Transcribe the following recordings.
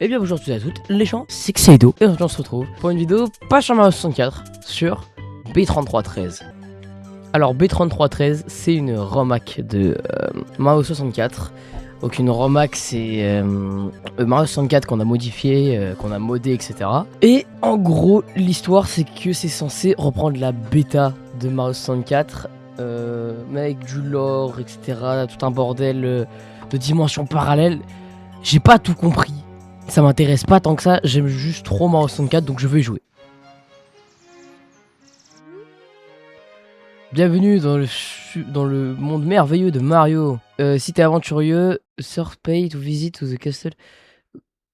Et bien bonjour à tous et à toutes, les gens, c'est Xedo et aujourd'hui on se retrouve pour une vidéo pas sur Mario 64, sur B3313. Alors B3313 c'est une ROM-hack de Mario 64. Donc une ROM-hack c'est Mario 64 qu'on a modifié, qu'on a modé etc. Et en gros l'histoire c'est que c'est censé reprendre la bêta de Mario 64 mais avec du lore etc. Tout un bordel de dimensions parallèles. J'ai pas tout compris. Ça m'intéresse pas tant que ça, j'aime juste trop Mario 64 donc je veux y jouer. Bienvenue dans le monde merveilleux de Mario. Si t'es aventurieux, surf pay to visit to the castle.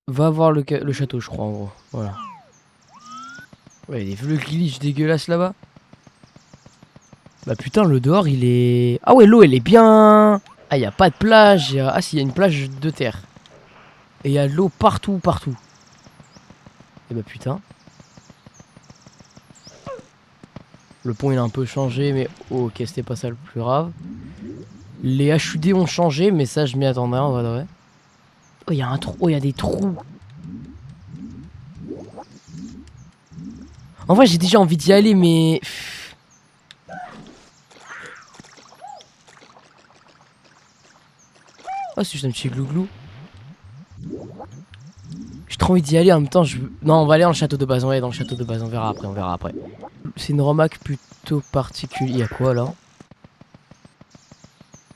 Va voir le château je crois en gros. Voilà. Ouais, il y a des vieux glitch dégueulasses là-bas. Bah putain le dehors il est... Ah ouais l'eau elle est bien... Ah y a pas de plage, ah si y a une plage de terre. Et y a de l'eau partout. Et bah putain. Le pont il a un peu changé mais ok c'était pas ça le plus grave. Les HUD ont changé mais ça je m'y attendais en vrai. Oh il y a un trou, oh il y a des trous. En vrai j'ai déjà envie d'y aller mais... Oh c'est juste un petit glouglou. J'ai trop envie d'y aller en même temps je... Non on va aller dans le château de base, on va aller dans le château de base, on verra après. C'est une ROM-hack plutôt particulière. Il y a quoi là?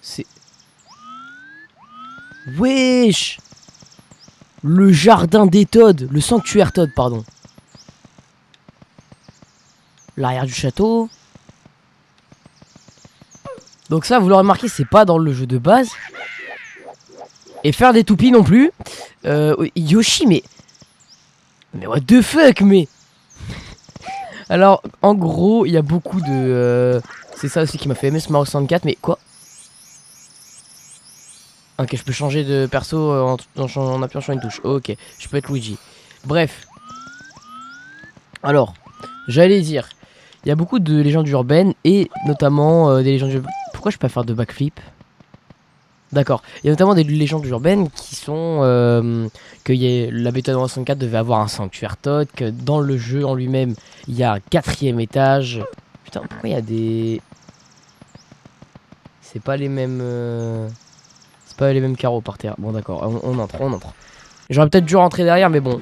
C'est... Wesh! Le jardin des Toads, le sanctuaire Toad pardon. L'arrière du château. Donc ça vous l'aurez remarqué c'est pas dans le jeu de base. Et faire des toupies non plus. Yoshi mais what the fuck mais... Alors en gros il y a beaucoup de... C'est ça aussi qui m'a fait aimer ce Mario 64 mais quoi? Ok je peux changer de perso en appuyant sur une touche. Ok je peux être Luigi. Bref. Alors j'allais dire... Il y a beaucoup de légendes urbaines et notamment des légendes urbaines... Pourquoi je peux pas faire de backflip? D'accord. Il y a notamment des légendes urbaines qui sont que la bêta de 64 devait avoir un sanctuaire Toad, que dans le jeu en lui-même, il y a un 4ème étage. Putain, pourquoi il y a des... C'est pas les mêmes... C'est pas les mêmes carreaux par terre. Bon d'accord, on entre. J'aurais peut-être dû rentrer derrière, mais bon.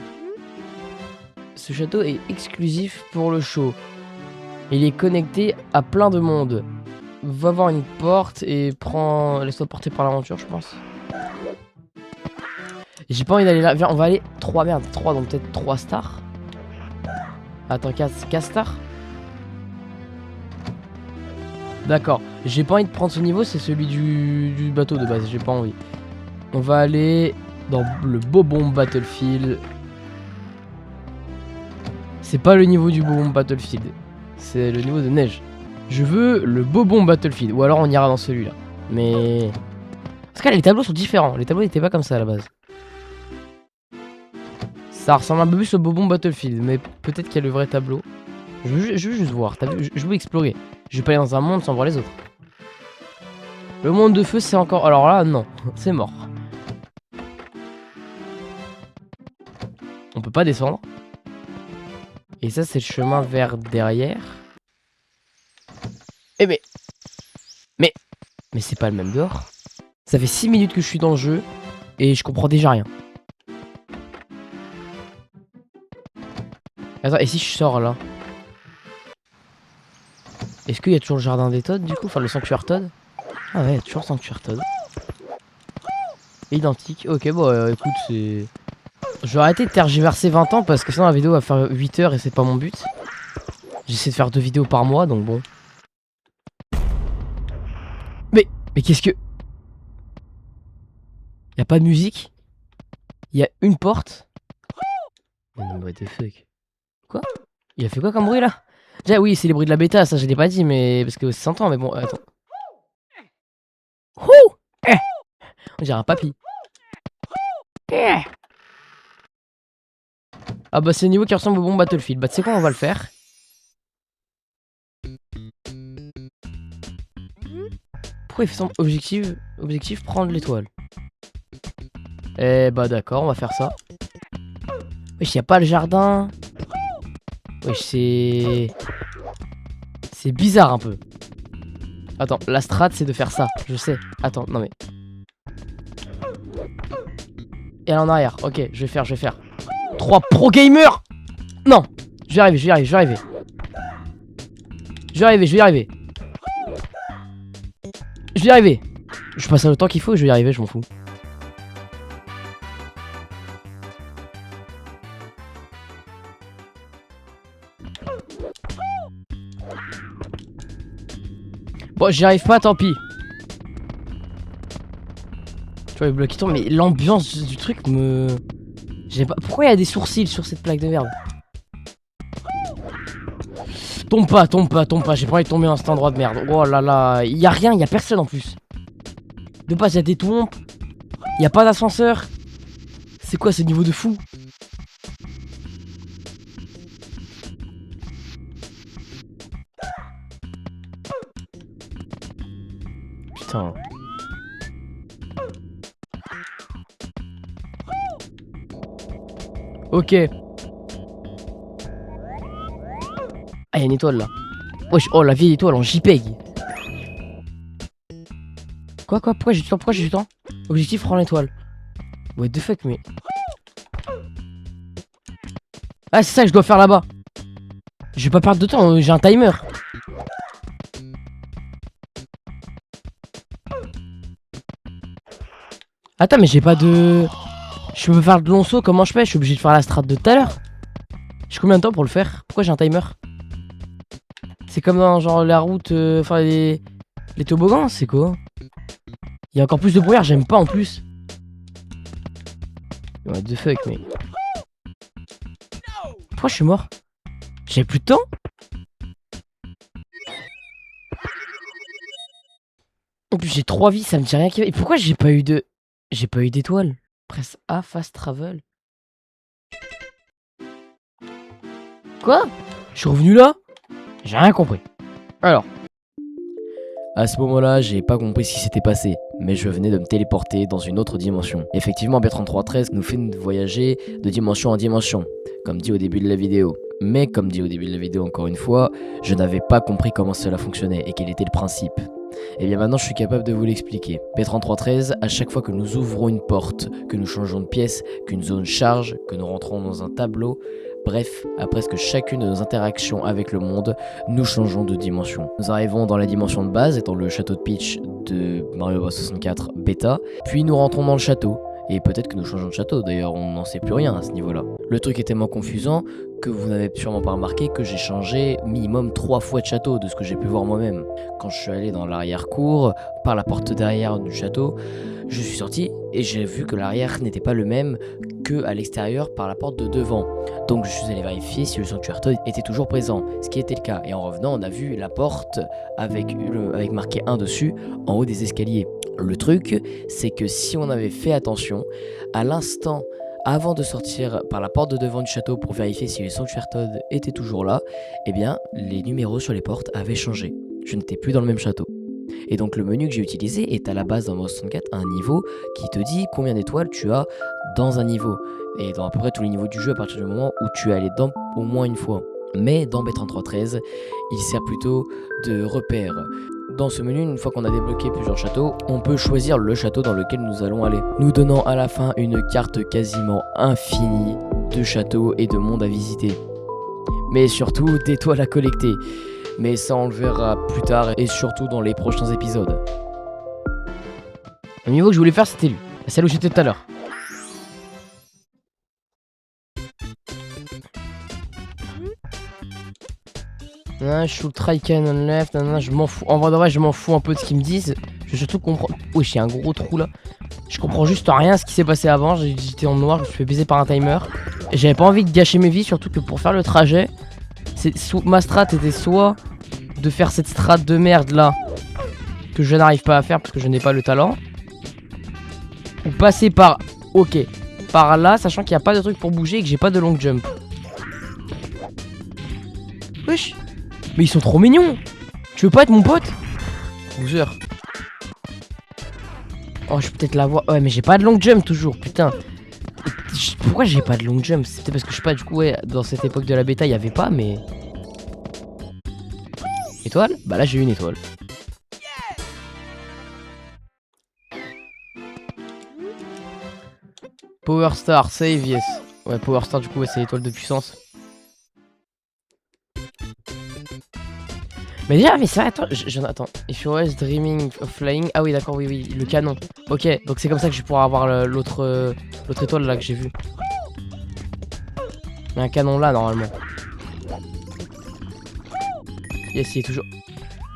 Ce château est exclusif pour le show. Il est connecté à plein de monde. Va voir une porte et prends... Laisse-toi porter par l'aventure, je pense. J'ai pas envie d'aller là. Viens, on va aller 3, merde, 3, donc peut-être 3 stars. Attends, 4 stars. D'accord. J'ai pas envie de prendre ce niveau, c'est celui du bateau de base. J'ai pas envie. On va aller dans le Bob-omb Battlefield. C'est pas le niveau du Bob-omb Battlefield. C'est le niveau de neige. Je veux le Bob-omb Battlefield. Ou alors on ira dans celui-là. Mais... Parce que là, les tableaux sont différents. Les tableaux n'étaient pas comme ça à la base. Ça ressemble un peu plus au Bob-omb Battlefield. Mais peut-être qu'il y a le vrai tableau. Je veux juste voir. T'as vu, je veux explorer. Je vais pas aller dans un monde sans voir les autres. Le monde de feu, c'est encore... Alors là, non. C'est mort. On peut pas descendre. Et ça, c'est le chemin vers derrière. Eh mais c'est pas le même dehors. Ça fait 6 minutes que je suis dans le jeu. Et je comprends déjà rien. Attends, et si je sors là? Est-ce qu'il y a toujours le jardin des Toads du coup? Enfin le sanctuaire Toad? Ah ouais, toujours le sanctuaire Toad. Identique. Ok, bon écoute, c'est... Je vais arrêter de tergiverser 20 ans parce que sinon la vidéo va faire 8 heures et c'est pas mon but. J'essaie de faire 2 vidéos par mois donc bon. Mais qu'est-ce que... Y'a pas de musique? Y'a une porte? What the fuck? Quoi? Il a fait quoi comme bruit là? Déjà oui c'est les bruits de la bêta, ça je l'ai pas dit mais... Parce que c'est 100 ans mais bon attends. Ouh eh on dirait un papy. Eh ah bah c'est le niveau qui ressemble au bon Battlefield. Bah tu sais quoi on va le faire. Pourquoi il fait son objectif prendre l'étoile? Eh bah d'accord on va faire ça. Wesh, y a pas le jardin. Wesh, c'est... C'est bizarre un peu. Attends, la strat c'est de faire ça, je sais. Attends, non mais... Et elle en arrière, ok, je vais faire. 3 pro gamers. Non, je vais arriver. Je vais y arriver. Je passe le temps qu'il faut, je vais y arriver, je m'en fous. Bon, j'y arrive pas, tant pis. Tu vois le bloc qui tombe, mais l'ambiance du truc me... J'ai pas... Pourquoi il y a des sourcils sur cette plaque de merde? Tombe pas, j'ai pas envie de tomber dans cet endroit de merde. Oh là là, y a rien, y a personne en plus. De base, y a des tombes, y a pas d'ascenseur. C'est quoi ce niveau de fou? Putain. Ok. Ah, y'a une étoile là. Wesh, oh la vieille étoile en JPEG. Quoi? Pourquoi j'ai du temps? Objectif, prends l'étoile. What the fuck, mais... Ah, c'est ça que je dois faire là-bas. Je vais pas perdre de temps, j'ai un timer. Attends, mais j'ai pas de... Je peux faire de long saut, comment je fais? Je suis obligé de faire la strat de tout à l'heure. J'ai combien de temps pour le faire? Pourquoi j'ai un timer? C'est comme dans genre la route, enfin les toboggans, c'est quoi? Il y a encore plus de brouillard, j'aime pas en plus. What the fuck, mais... Pourquoi je suis mort? J'ai plus de temps? En plus j'ai 3 vies, ça me dit rien qui va. Et pourquoi j'ai pas eu de... J'ai pas eu d'étoile? Presse A, fast travel. Quoi? Je suis revenu là? J'ai rien compris. Alors. À ce moment-là, j'ai pas compris ce qui s'était passé, mais je venais de me téléporter dans une autre dimension. Effectivement, B3313 nous fait voyager de dimension en dimension, comme dit au début de la vidéo. Mais comme dit au début de la vidéo encore une fois, je n'avais pas compris comment cela fonctionnait et quel était le principe. Et bien maintenant je suis capable de vous l'expliquer. B3313, à chaque fois que nous ouvrons une porte, que nous changeons de pièce, qu'une zone charge, que nous rentrons dans un tableau, bref, à presque chacune de nos interactions avec le monde, nous changeons de dimension. Nous arrivons dans la dimension de base, étant le château de Peach de Mario Bros 64 bêta, puis nous rentrons dans le château. Et peut-être que nous changeons de château, d'ailleurs on n'en sait plus rien à ce niveau-là. Le truc est tellement confusant que vous n'avez sûrement pas remarqué que j'ai changé minimum 3 fois de château de ce que j'ai pu voir moi-même. Quand je suis allé dans l'arrière-cour, par la porte derrière du château, je suis sorti et j'ai vu que l'arrière n'était pas le même que à l'extérieur par la porte de devant. Donc je suis allé vérifier si le sanctuaire Toad était toujours présent, ce qui était le cas. Et en revenant, on a vu la porte avec marqué 1 dessus en haut des escaliers. Le truc, c'est que si on avait fait attention, à l'instant avant de sortir par la porte de devant du château pour vérifier si le sanctuaire Toad était toujours là, eh bien les numéros sur les portes avaient changé. Je n'étais plus dans le même château. Et donc le menu que j'ai utilisé est à la base dans Mario 64 un niveau qui te dit combien d'étoiles tu as dans un niveau. Et dans à peu près tous les niveaux du jeu à partir du moment où tu es allé dedans au moins une fois. Mais dans B3313, il sert plutôt de repère. Dans ce menu, une fois qu'on a débloqué plusieurs châteaux, on peut choisir le château dans lequel nous allons aller, nous donnant à la fin une carte quasiment infinie de châteaux et de mondes à visiter. Mais surtout d'étoiles à collecter. Mais ça on le verra plus tard et surtout dans les prochains épisodes. Le niveau que je voulais faire c'était lui, celle où j'étais tout à l'heure. Je suis le try cannon left, je m'en fous. En vrai de vrai, je m'en fous un peu de ce qu'ils me disent. Je veux surtout comprendre. Oui, j'ai un gros trou là. Je comprends juste rien à ce qui s'est passé avant. J'étais en noir, je me suis fait baiser par un timer. J'avais pas envie de gâcher mes vies, surtout que pour faire le trajet, ma strat était soit de faire cette strat de merde là, que je n'arrive pas à faire parce que je n'ai pas le talent, ou passer par. Ok, par là, sachant qu'il n'y a pas de truc pour bouger et que j'ai pas de long jump. Wesh. Mais ils sont trop mignons. Tu veux pas être mon pote? Loser. Oh, je peux peut-être l'avoir. Ouais, mais j'ai pas de long jump toujours, putain. Pourquoi j'ai pas de long jump? C'était parce que je sais pas, du coup, ouais, dans cette époque de la bêta, il y avait pas, mais. Étoile? Bah là, j'ai eu une étoile. Power Star, save, yes. Ouais, Power Star, du coup, ouais, c'est l'étoile de puissance. Mais déjà, mais c'est vrai, attends, attends. If you're always dreaming of flying. Ah oui, d'accord, oui, oui, le canon. Ok, donc c'est comme ça que je vais pouvoir avoir l'autre étoile là que j'ai vu. Il y a un canon là, normalement. Yes, il est toujours.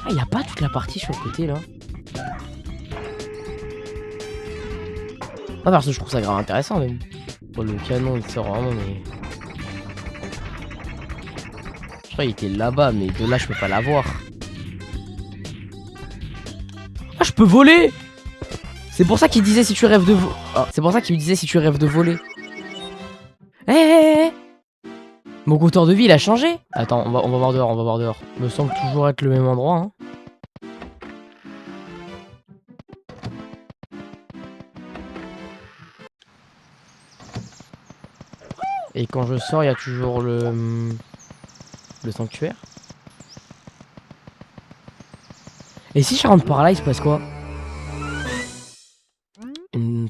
Ah, il n'y a pas toute la partie sur le côté là. Ah, parce que je trouve ça grave intéressant même. Bon, le canon il sort vraiment, mais. Je crois qu'il était là-bas, mais de là je peux pas l'avoir. Ah, je peux voler! C'est pour ça qu'il disait si tu rêves de voler. Ah, c'est pour ça qu'il me disait si tu rêves de voler. Hé! Mon compteur de vie il a changé. Attends, on va voir dehors, on va voir dehors. Me semble toujours être le même endroit, hein. Et quand je sors, il y a toujours le sanctuaire. Et si je rentre par là, il se passe quoi? Une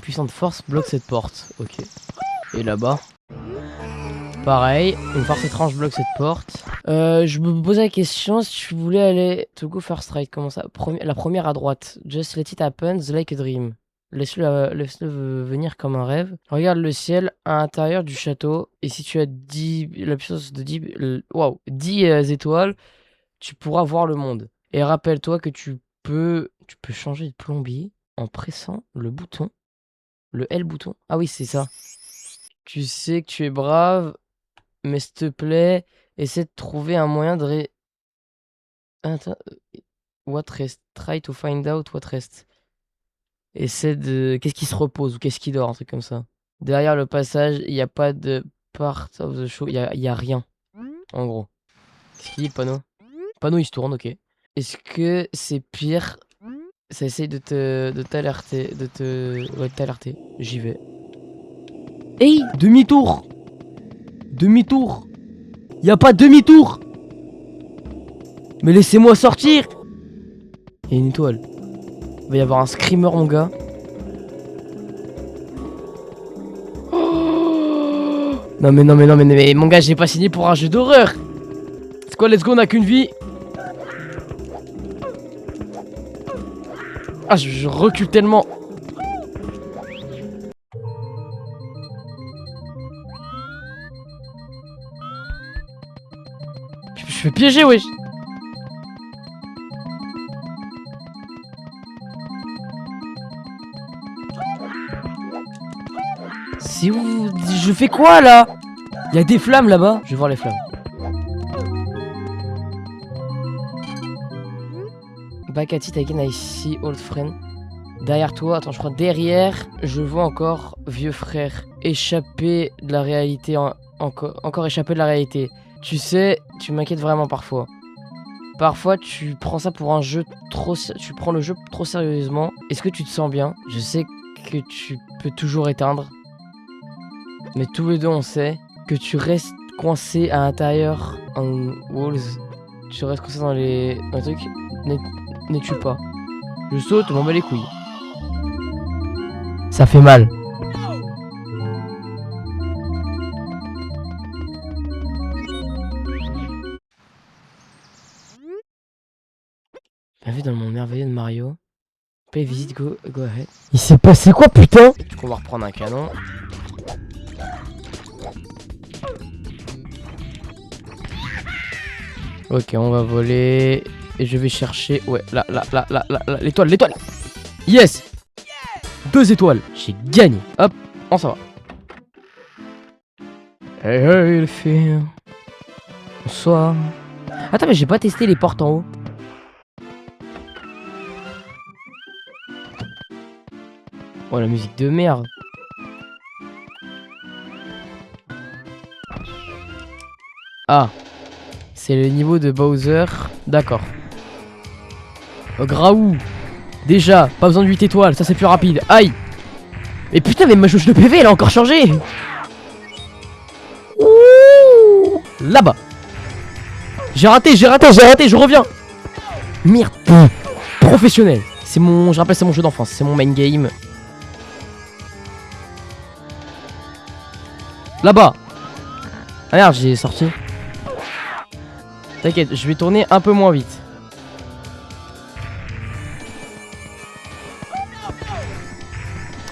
puissante force bloque cette porte. Ok. Et là-bas, pareil, une force étrange bloque cette porte. Je me posais la question si tu voulais aller to go first right. Comment ça? La première à droite. Just let it happen, like a dream. Laisse-le venir comme un rêve. Regarde le ciel à l'intérieur du château. Et si tu as la puissance de 10 étoiles, tu pourras voir le monde. Et rappelle-toi que tu peux changer de plombier en pressant le bouton. Le L bouton. Ah oui, c'est ça. Tu sais que tu es brave, mais s'il te plaît, essaie de trouver un moyen de Attends. What rest? Try to find out what rest. Essaie de. Qu'est-ce qui se repose ou qu'est-ce qui dort, un truc comme ça. Derrière le passage, il n'y a pas de part of the show. Il y a rien, en gros. Qu'est-ce qu'il dit le panneau? Le panneau il se tourne, ok. Est-ce que c'est pire? Ça essaye de t'alerter. Ouais, de t'alerter. J'y vais. Hey! Demi-tour! Demi-tour! Y a pas de demi-tour! Mais laissez-moi sortir! Il y a une étoile. Il va y avoir un screamer, mon gars. Oh, non mais mon gars, j'ai pas signé pour un jeu d'horreur. C'est quoi, let's go, on a qu'une vie. Ah, je recule tellement. Je fais piéger, wesh. C'est où? Je fais quoi là? Il y a des flammes là-bas. Je vais voir les flammes. Back at it again, I see old friend. Derrière toi, attends, je crois derrière, je vois encore vieux frère échapper de la réalité, encore échapper de la réalité. Tu sais, tu m'inquiètes vraiment parfois. Parfois, tu prends ça pour un jeu tu prends le jeu trop sérieusement. Est-ce que tu te sens bien? Je sais que tu peux toujours éteindre. Mais tous les deux, on sait que tu restes coincé à l'intérieur en walls. Tu restes coincé dans les trucs. N'es-tu pas? Je saute, m'en bats les couilles. Ça fait mal. Bienvenue dans le monde merveilleux de Mario. Pay visit, go ahead. Il s'est passé quoi, putain? Du coup, on va reprendre un canon. Ok, on va voler. Et je vais chercher. Ouais, là, l'étoile, l'étoile. Yes! 2 étoiles. J'ai gagné. Hop, on s'en va. Hey, hey, les filles. Bonsoir. Attends, mais j'ai pas testé les portes en haut. Oh, la musique de merde. Ah. C'est le niveau de Bowser. D'accord. Graou. Déjà, pas besoin de 8 étoiles, ça c'est plus rapide. Aïe. Mais putain, mais ma jauge de PV, elle a encore changé. Ouh, là-bas. J'ai raté, je reviens. Merde. Professionnel. C'est mon, je rappelle, c'est mon jeu d'enfance, c'est mon main game. Là-bas. Ah merde, j'ai sorti. T'inquiète, je vais tourner un peu moins vite.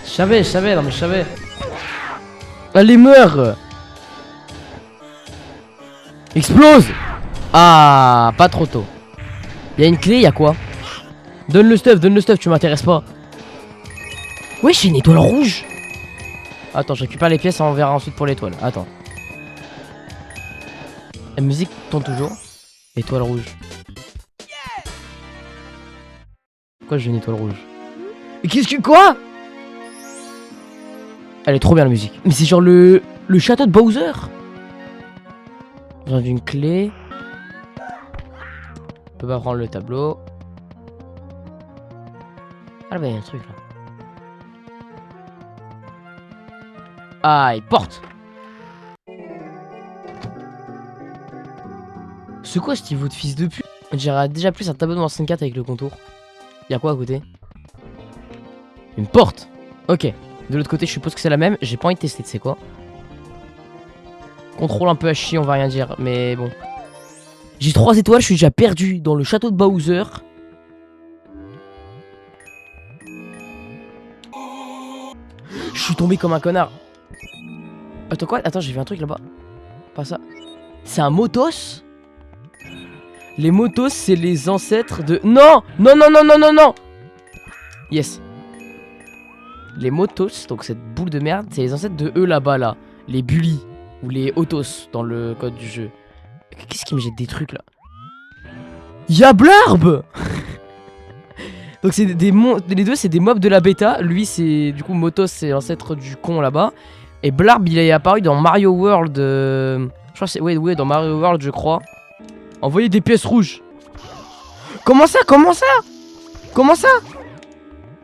Je savais, non mais je savais. Allez, meurs. Explose. Ah, pas trop tôt. Y'a une clé, y'a quoi? Donne le stuff, tu m'intéresses pas. Wesh, j'ai une étoile rouge. Attends, je récupère les pièces, on verra ensuite pour l'étoile. Attends. La musique tourne toujours. Étoile rouge. Pourquoi j'ai une étoile rouge? Qu'est-ce que quoi? Elle est trop bien la musique. Mais c'est genre le château de Bowser. J'ai une clé. On peut pas prendre le tableau. Ah bah y'a un truc là. Ah, il porte. C'est quoi ce niveau de fils de pute? On dirait déjà plus un tableau de Mario 64 avec le contour. Y'a quoi à côté? Une porte. Ok. De l'autre côté, je suppose que c'est la même. J'ai pas envie de tester, tu sais quoi. Contrôle un peu à chier, on va rien dire. Mais bon. J'ai 3 étoiles, je suis déjà perdu dans le château de Bowser. Je suis tombé comme un connard. Attends quoi? Attends, j'ai vu un truc là-bas. Pas ça. C'est un motos? Les motos, c'est les ancêtres de... Non! Non, non, non, non, non, non! Yes. Les motos, donc cette boule de merde, c'est les ancêtres de eux là-bas, là. Les bullies. Ou les autos, dans le code du jeu. Qu'est-ce qui me jette des trucs, là? Y'a Blarb. Donc c'est les deux, c'est des mobs de la bêta. Lui, c'est... Du coup, motos, c'est l'ancêtre du con, là-bas. Et Blarb, il est apparu dans Mario World... Je crois que c'est... Ouais, dans Mario World, je crois. Envoyer des pièces rouges. Comment ça? Comment ça? Comment ça?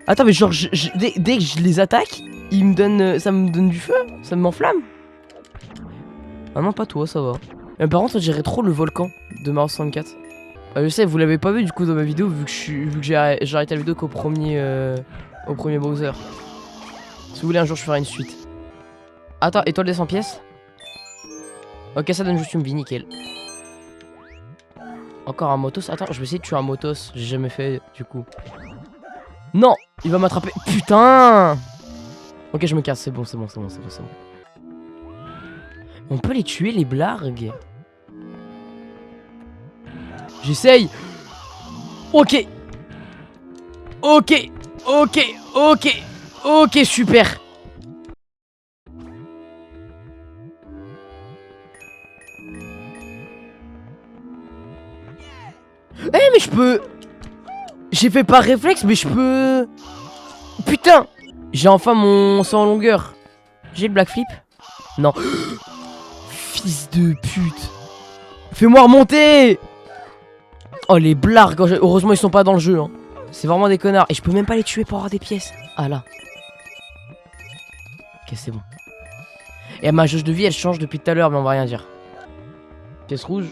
Attends, mais genre, dès que je les attaque, ils me donnent... ça me donne du feu? Ça m'enflamme? Ah non, pas toi, ça va. Mais par contre, on dirait trop le volcan de Mario 64. Je sais, vous l'avez pas vu du coup dans ma vidéo, vu que j'ai arrêté la vidéo qu'au premier Bowser. Si vous voulez, un jour, je ferai une suite. Attends, étoile des 100 pièces? Ok, ça donne juste une vie, nickel. Encore un motos. Attends, je vais essayer de tuer un motos. J'ai jamais fait du coup. Non, il va m'attraper. Putain. Ok, je me casse. C'est bon, c'est bon, c'est bon, c'est bon, c'est bon. On peut les tuer, les blargues. J'essaye. Ok. Ok. Ok. Ok. Ok, super. Eh mais je peux. J'ai fait par réflexe mais je peux. Putain. J'ai enfin mon saut en longueur. J'ai le black flip. Non. Fils de pute. Fais-moi remonter. Oh les blargues. Heureusement ils sont pas dans le jeu hein. C'est vraiment des connards. Et je peux même pas les tuer pour avoir des pièces. Ah là. Ok c'est bon. Et ma jauge de vie elle change depuis tout à l'heure mais on va rien dire. Pièce rouge.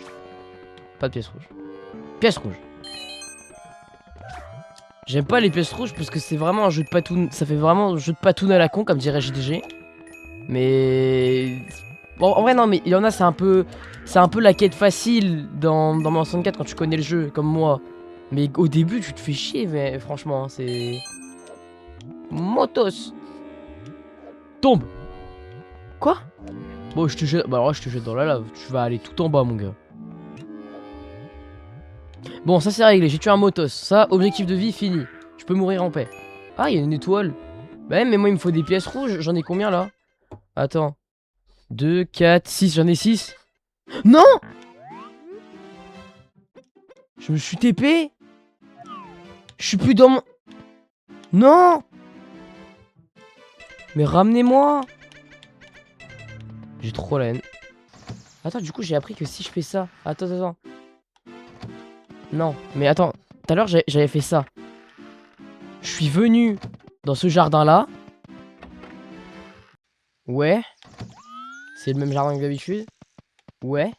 Pas de pièce rouge. Pièce rouge. J'aime pas les pièces rouges parce que c'est vraiment un jeu de patoun. Ça fait vraiment un jeu de patoun à la con comme dirait JDG. Mais... Bon en vrai non mais il y en a c'est un peu... C'est un peu la quête facile dans Mario 64 quand tu connais le jeu comme moi. Mais au début tu te fais chier mais franchement hein, c'est... Motos. Tombe. Quoi? Bon je te jette... Bah alors là je te jette dans la lave. Tu vas aller tout en bas mon gars. Bon, ça c'est réglé, j'ai tué un motos. Ça, objectif de vie fini. Je peux mourir en paix. Ah, il y a une étoile. Bah, mais moi, il me faut des pièces rouges. J'en ai combien là? Attends. 2, 4, 6. J'en ai 6. Non! Je me suis TP. Je suis plus dans mon... Non! Mais ramenez-moi. J'ai trop la haine. Attends, du coup, j'ai appris que si je fais ça... Attends. Non, mais attends, tout à l'heure j'avais fait ça. Je suis venu dans ce jardin là. Ouais. C'est le même jardin que d'habitude. Ouais.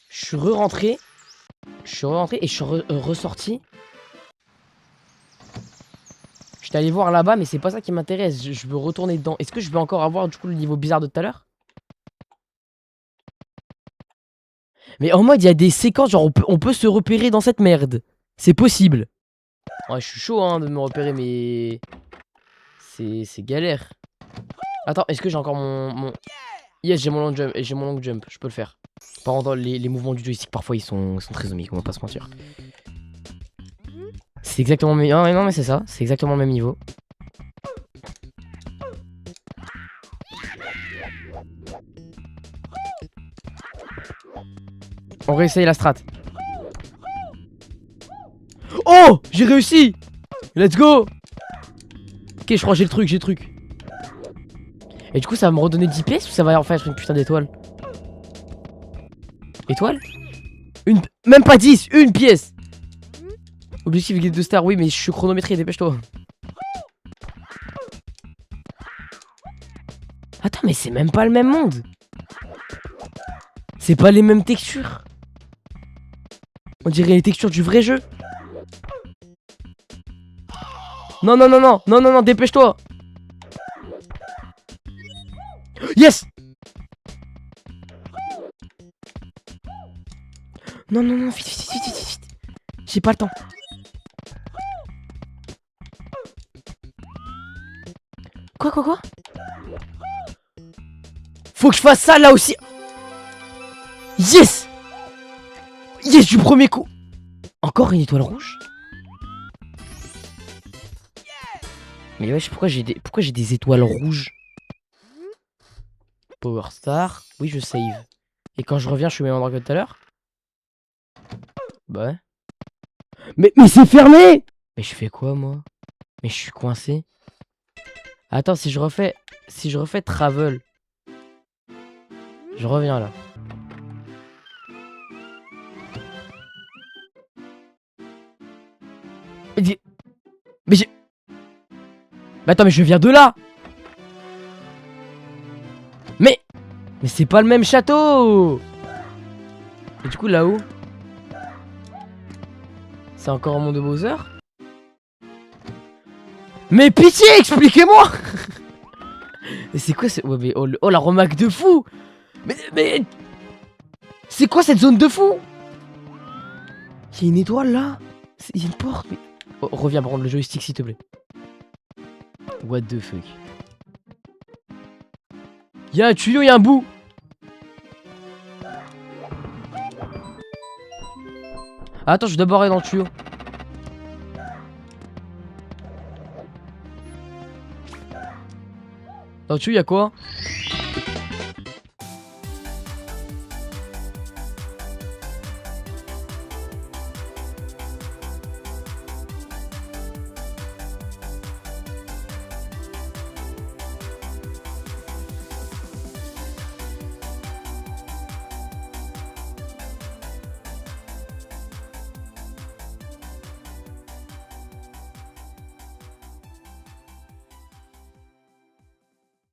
Je suis re-rentré. Je suis re-rentré et je suis ressorti. J'étais allé voir là-bas, mais c'est pas ça qui m'intéresse. Je veux retourner dedans. Est-ce que je vais encore avoir du coup le niveau bizarre de tout à l'heure? Mais en mode, il y a des séquences, genre on peut se repérer dans cette merde. C'est possible. Ouais, je suis chaud hein, de me repérer, mais... C'est galère. Attends, est-ce que j'ai encore mon... Yes, j'ai mon long jump, j'ai mon long jump, je peux le faire. Par contre, les mouvements du joystick, parfois, ils sont très omiques, on va pas se mentir. C'est exactement le même... Ah, non, mais c'est ça, c'est exactement le même niveau. On réessaye la strat. Oh, j'ai réussi. Let's go. Ok, je crois que j'ai le truc. Et du coup, ça va me redonner 10 pièces ou ça va en faire une putain d'étoile? Étoile? Une... Même pas 10, une pièce. Objectif guide de star, oui, mais je suis chronométré, dépêche-toi. Attends, mais c'est même pas le même monde. C'est pas les mêmes textures. On dirait les textures du vrai jeu. Non, non, non, non, non, non, non, dépêche-toi. Yes. Non, non, non, vite, vite, vite, vite, vite. J'ai pas le temps. Quoi? Faut que je fasse ça là aussi. Yes. Yes, du premier coup. Encore une étoile rouge. Mais wesh, pourquoi j'ai des étoiles rouges? Power Star. Oui, je save. Et quand je reviens, je suis au même endroit que tout à l'heure? Bah ouais. Mais c'est fermé. Mais je fais quoi, moi? Mais je suis coincé. Attends, si je refais travel. Je reviens là. Mais j'ai... Mais attends, mais je viens de là. Mais c'est pas le même château. Et du coup, là-haut, c'est encore un monde de Bowser. Mais pitié, expliquez-moi. Mais c'est quoi ce... Ouais, mais oh, la remarque de fou. Mais... C'est quoi cette zone de fou? Il y a une étoile là. Il y a une porte, mais... Oh, reviens prendre le joystick s'il te plaît. What the fuck. Il y a un tuyau, il y a un bout. Attends, je vais d'abord aller dans le tuyau. Dans le tuyau, il y a quoi?